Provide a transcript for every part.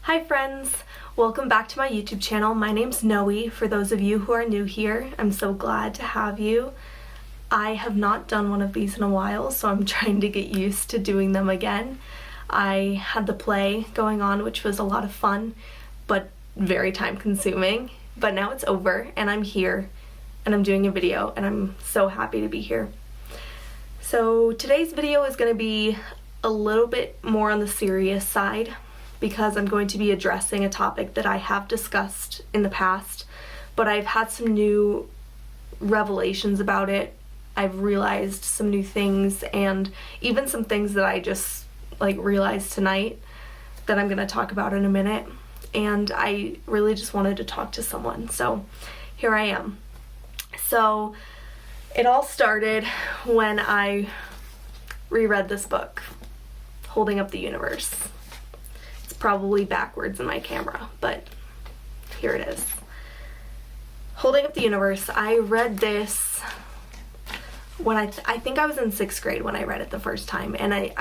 Hi friends! Welcome back to my YouTube channel. My name's Noe. For those of you who are new here, I'm so glad to have you. I have not done one of these in a while, so I'm trying to get used to doing them again. I had the play going on, which was a lot of fun, but very time consuming. But now it's over and I'm here and I'm doing a video and I'm so happy to be here. So today's video is going to be a little bit more on the serious side, because I'm going to be addressing a topic that I have discussed in the past, but I've had some new revelations about it. I've realized some new things, and even some things that I just realized tonight that I'm gonna talk about in a minute. And I really just wanted to talk to someone, so here I am. So it all started when I reread this book, Holding Up the Universe. Probably backwards in my camera, but here it is. Holding Up the Universe. I read this when I think I was in 6th grade when I read it the first time, and it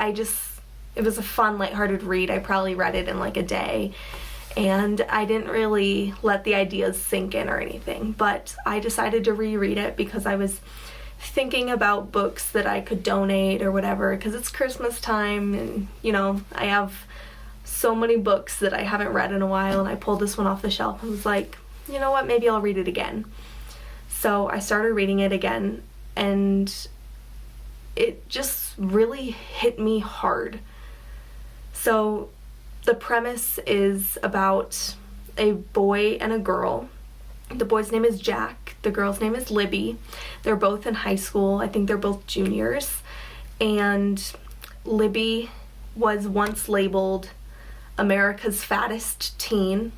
was a fun, lighthearted read. I probably read it in like a day, and I didn't really let the ideas sink in or anything, but I decided to reread it because I was thinking about books that I could donate or whatever, because it's Christmas time, and I have so many books that I haven't read in a while, and I pulled this one off the shelf and was like, you know what, maybe I'll read it again. So I started reading it again, and it just really hit me hard. So the premise is about a boy and a girl. The boy's name is Jack, the girl's name is Libby. They're both in high school. I think they're both juniors, and Libby was once labeled America's fattest teen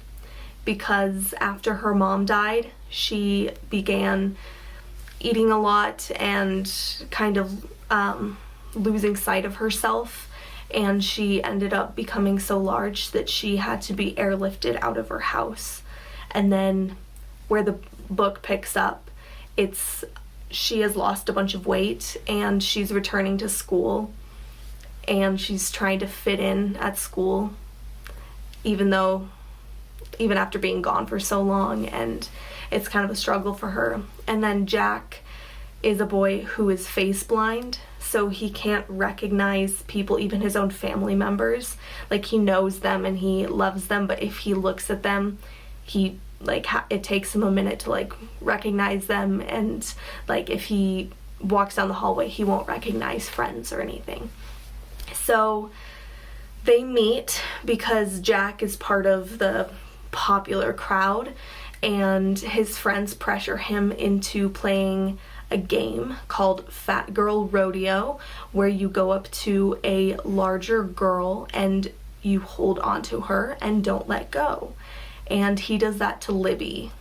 because after her mom died, she began eating a lot and kind of losing sight of herself, and she ended up becoming so large that she had to be airlifted out of her house. And then where the book picks up, she has lost a bunch of weight and she's returning to school, and she's trying to fit in at school even after being gone for so long, and it's kind of a struggle for her. And then Jack is a boy who is face blind, so he can't recognize people, even his own family members. He knows them and he loves them, but if he looks at them, it takes him a minute to recognize them, and if he walks down the hallway, he won't recognize friends or anything. So they meet because Jack is part of the popular crowd, and his friends pressure him into playing a game called Fat Girl Rodeo, where you go up to a larger girl and you hold onto her and don't let go. And he does that to Libby.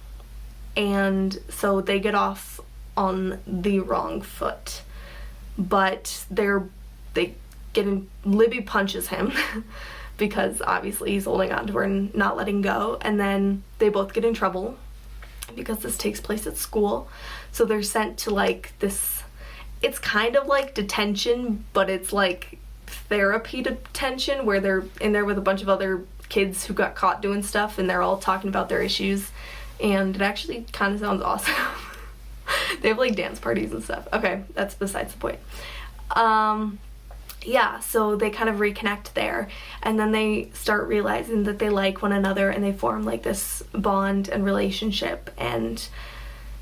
And so they get off on the wrong foot. But Libby punches him because obviously he's holding on to her and not letting go, and then they both get in trouble because this takes place at school. So they're sent to this, it's kind of like detention, but it's like therapy detention, where they're in there with a bunch of other kids who got caught doing stuff, and they're all talking about their issues, and it actually kind of sounds awesome. They have dance parties and stuff. Okay, that's besides the point. Yeah, so they kind of reconnect there, and then they start realizing that they like one another, and they form this bond and relationship, and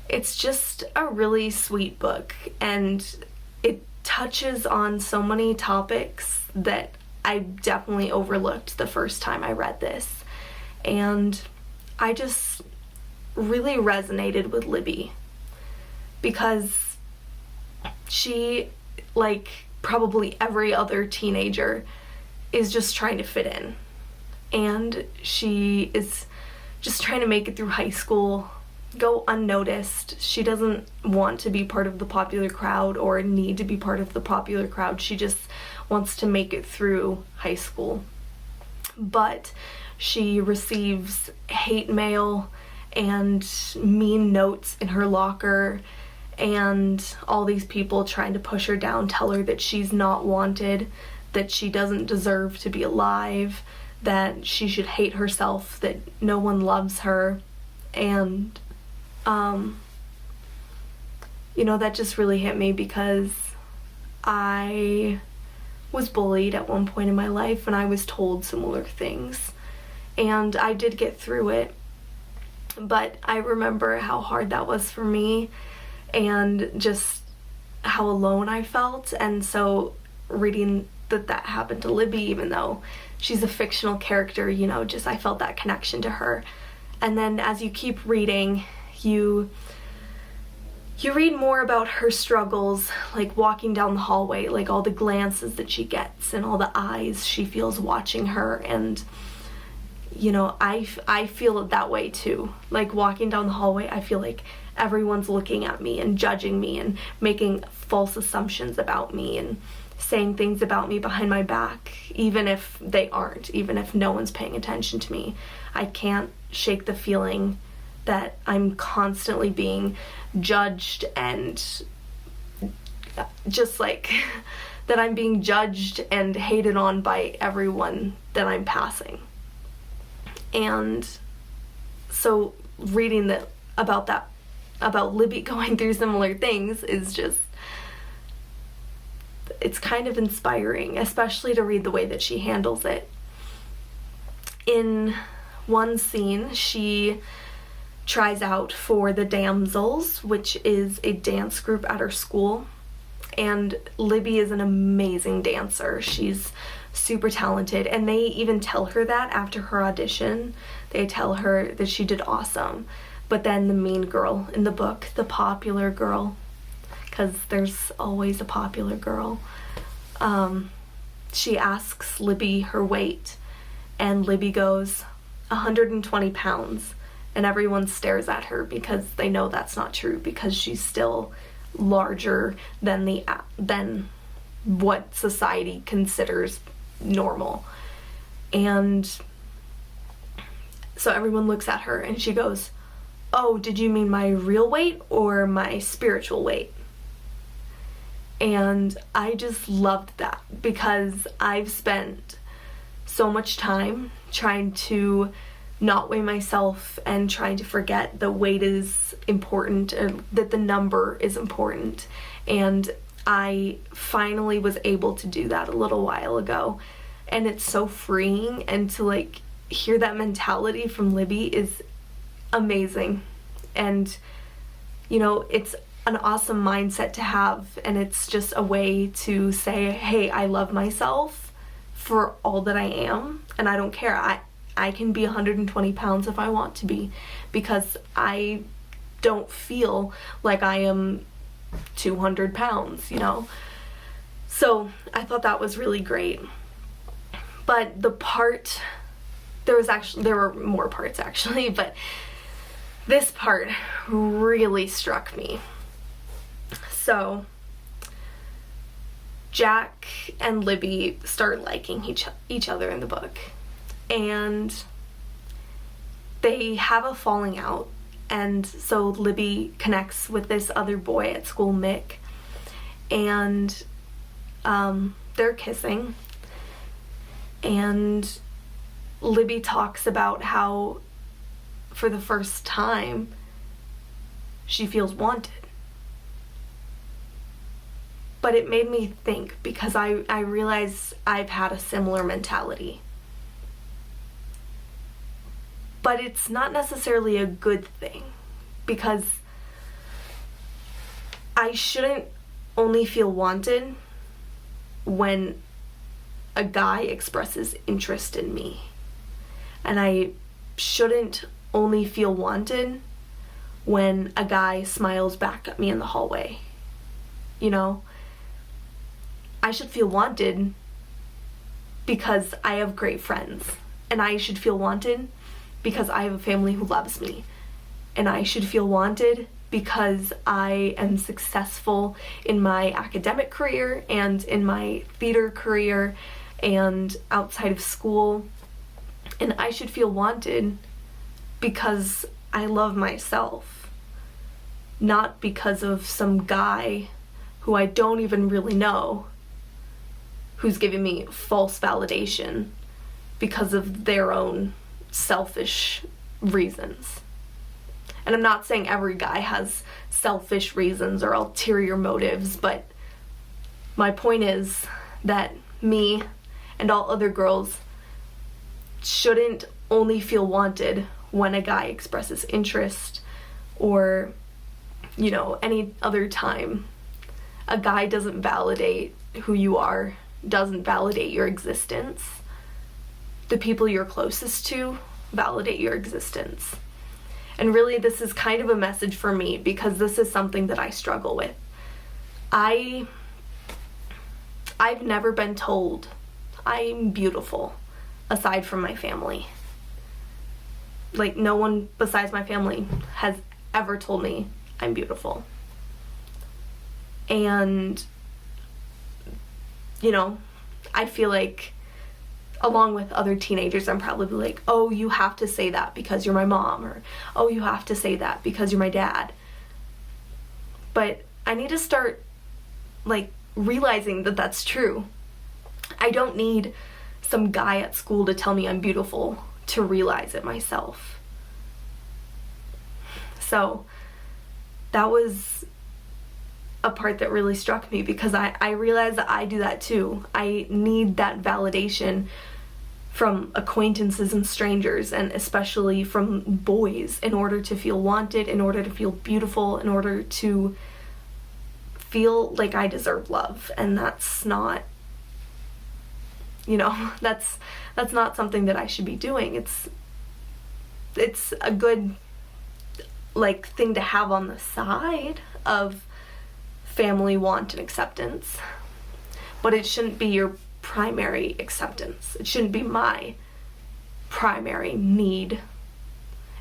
it's just a really sweet book, and it touches on so many topics that I definitely overlooked the first time I read this, and I just really resonated with Libby because she, probably every other teenager, is just trying to fit in, and she is just trying to make it through high school, go unnoticed. She doesn't want to be part of the popular crowd or need to be part of the popular crowd. She just wants to make it through high school. But she receives hate mail and mean notes in her locker, and all these people trying to push her down, tell her that she's not wanted, that she doesn't deserve to be alive, that she should hate herself, that no one loves her, and that just really hit me because I was bullied at one point in my life and I was told similar things, and I did get through it, but I remember how hard that was for me and just how alone I felt. And so reading that happened to Libby, even though she's a fictional character, I felt that connection to her. And then as you keep reading, you read more about her struggles, like walking down the hallway, like all the glances that she gets and all the eyes she feels watching her. And I feel it that way too. Like walking down the hallway, I feel like everyone's looking at me and judging me and making false assumptions about me and saying things about me behind my back, even if they aren't, even if no one's paying attention to me. I can't shake the feeling that I'm constantly being judged, and just like that I'm being judged and hated on by everyone that I'm passing. And so reading about Libby going through similar things is just, it's kind of inspiring, especially to read the way that she handles it. In one scene, she tries out for the Damsels, which is a dance group at her school, and Libby is an amazing dancer. She's super talented, and they even tell her that after her audition. They tell her that she did awesome. But then the mean girl in the book, the popular girl, because there's always a popular girl, she asks Libby her weight, and Libby goes 120 pounds, and everyone stares at her because they know that's not true, because she's still larger than what society considers normal. And so everyone looks at her and she goes, "Oh, did you mean my real weight or my spiritual weight?" And I just loved that, because I've spent so much time trying to not weigh myself and trying to forget that weight is important and that the number is important. And I finally was able to do that a little while ago, and it's so freeing, and to hear that mentality from Libby is amazing. And it's an awesome mindset to have, and it's just a way to say, hey, I love myself for all that I am, and I don't care. I can be 120 pounds if I want to be, because I don't feel like I am 200 pounds, So I thought that was really great. But there were more parts actually, but this part really struck me. So Jack and Libby start liking each other in the book, and they have a falling out. And so Libby connects with this other boy at school, Mick, and they're kissing. And Libby talks about how for the first time she feels wanted. But it made me think, because I realized I've had a similar mentality. But it's not necessarily a good thing, because I shouldn't only feel wanted when a guy expresses interest in me. And I shouldn't only feel wanted when a guy smiles back at me in the hallway. I should feel wanted because I have great friends, and I should feel wanted because I have a family who loves me, and I should feel wanted because I am successful in my academic career and in my theater career and outside of school. And I should feel wanted because I love myself, not because of some guy who I don't even really know, who's giving me false validation because of their own selfish reasons. And I'm not saying every guy has selfish reasons or ulterior motives, but my point is that me and all other girls shouldn't only feel wanted when a guy expresses interest, or, you know, any other time. A guy doesn't validate who you are, doesn't validate your existence. The people you're closest to validate your existence. And really, this is kind of a message for me, because this is something that I struggle with. I've never been told I'm beautiful aside from my family. Like, no one besides my family has ever told me I'm beautiful. And, you know, I feel like, along with other teenagers, I'm probably like, oh, you have to say that because you're my mom, or oh, you have to say that because you're my dad. But I need to start, like, realizing that that's true. I don't need some guy at school to tell me I'm beautiful to realize it myself. So that was a part that really struck me, because I realized that I do that too. I need that validation from acquaintances and strangers, and especially from boys, in order to feel wanted, in order to feel beautiful, in order to feel like I deserve love. And that's not, you know, that's not something that I should be doing. It's a good, like, thing to have on the side of family want and acceptance, but it shouldn't be your primary acceptance. It shouldn't be my primary need,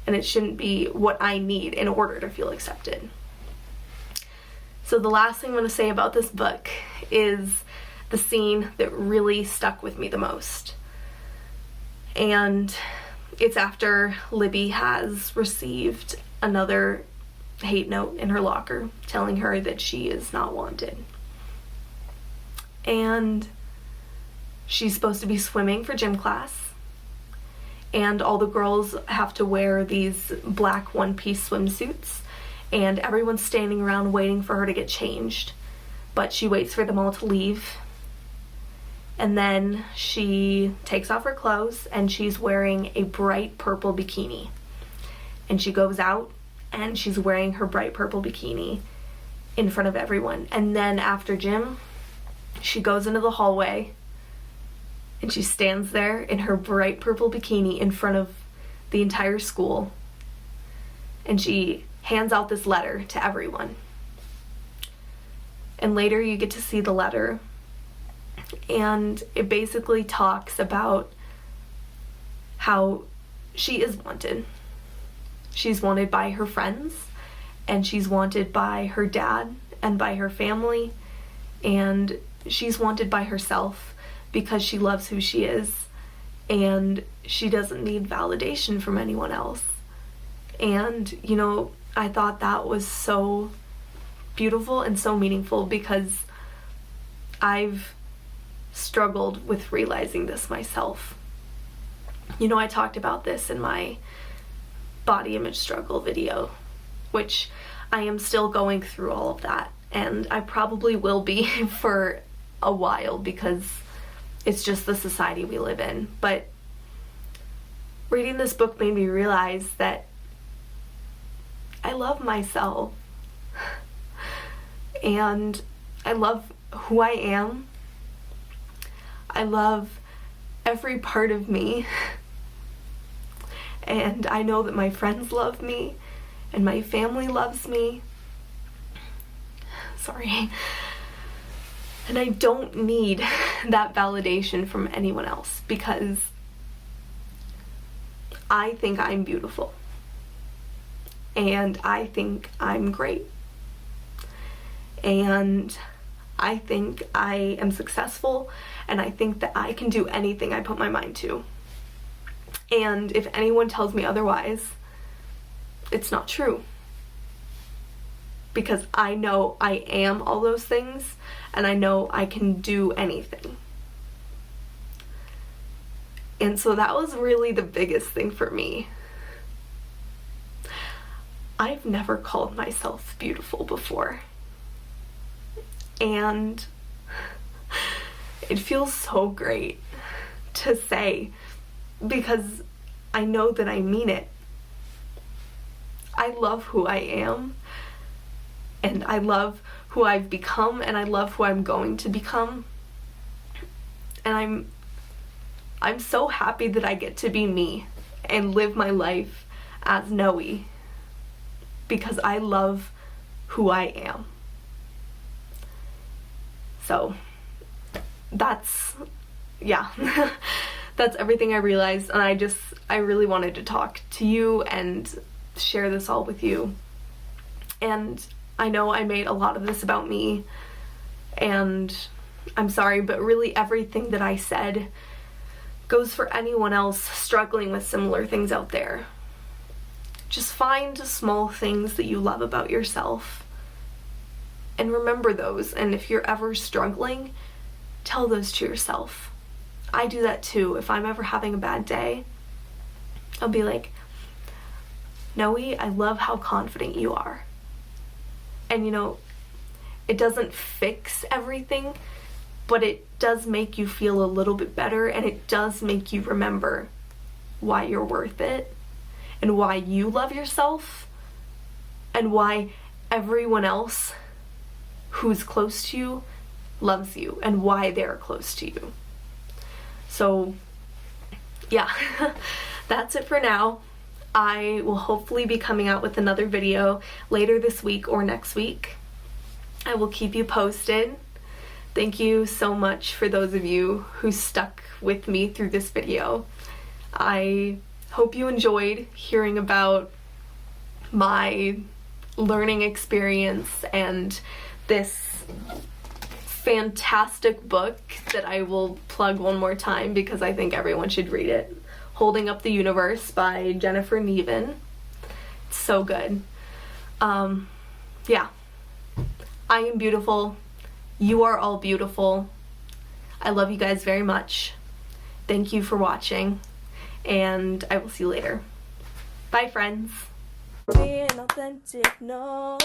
and it shouldn't be what I need in order to feel accepted. So the last thing I'm going to say about this book is the scene that really stuck with me the most. And it's after Libby has received another hate note in her locker telling her that she is not wanted. And she's supposed to be swimming for gym class, and all the girls have to wear these black one-piece swimsuits, and everyone's standing around waiting for her to get changed. But she waits for them all to leave, and then she takes off her clothes, and she's wearing a bright purple bikini. And she goes out, and she's wearing her bright purple bikini in front of everyone. And then after gym, she goes into the hallway, and she stands there in her bright purple bikini in front of the entire school, and she hands out this letter to everyone. And later you get to see the letter, and it basically talks about how she is wanted. She's wanted by her friends, and she's wanted by her dad and by her family, and she's wanted by herself because she loves who she is, and she doesn't need validation from anyone else. And, you know, I thought that was so beautiful and so meaningful, because I've struggled with realizing this myself. You know, I talked about this in my body image struggle video, which I am still going through all of that, and I probably will be for a while, because it's just the society we live in. But reading this book made me realize that I love myself, and I love who I am. I love every part of me, and I know that my friends love me, and my family loves me. Sorry. And I don't need that validation from anyone else, because I think I'm beautiful, and I think I'm great, and I think I am successful, and I think that I can do anything I put my mind to. And if anyone tells me otherwise, it's not true, because I know I am all those things, and I know I can do anything. And so that was really the biggest thing for me. I've never called myself beautiful before. And it feels so great to say, because I know that I mean it. I love who I am, and I love who I've become, and I love who I'm going to become. And I'm so happy that I get to be me and live my life as Noe, because I love who I am. So that's, yeah, that's everything I realized, and I really wanted to talk to you and share this all with you. And I know I made a lot of this about me, and I'm sorry, but really everything that I said goes for anyone else struggling with similar things out there. Just find small things that you love about yourself and remember those. And if you're ever struggling, tell those to yourself. I do that too. If I'm ever having a bad day, I'll be like, Noe, I love how confident you are. And you know, it doesn't fix everything, but it does make you feel a little bit better, and it does make you remember why you're worth it, and why you love yourself, and why everyone else who's close to you loves you, and why they're close to you. So yeah, that's it for now. I will hopefully be coming out with another video later this week or next week. I will keep you posted. Thank you so much for those of you who stuck with me through this video. I hope you enjoyed hearing about my learning experience and this fantastic book that I will plug one more time because I think everyone should read it. Holding Up the Universe by Jennifer Niven. It's so good. Yeah. I am beautiful. You are all beautiful. I love you guys very much. Thank you for watching, and I will see you later. Bye, friends. Being authentic, Noe.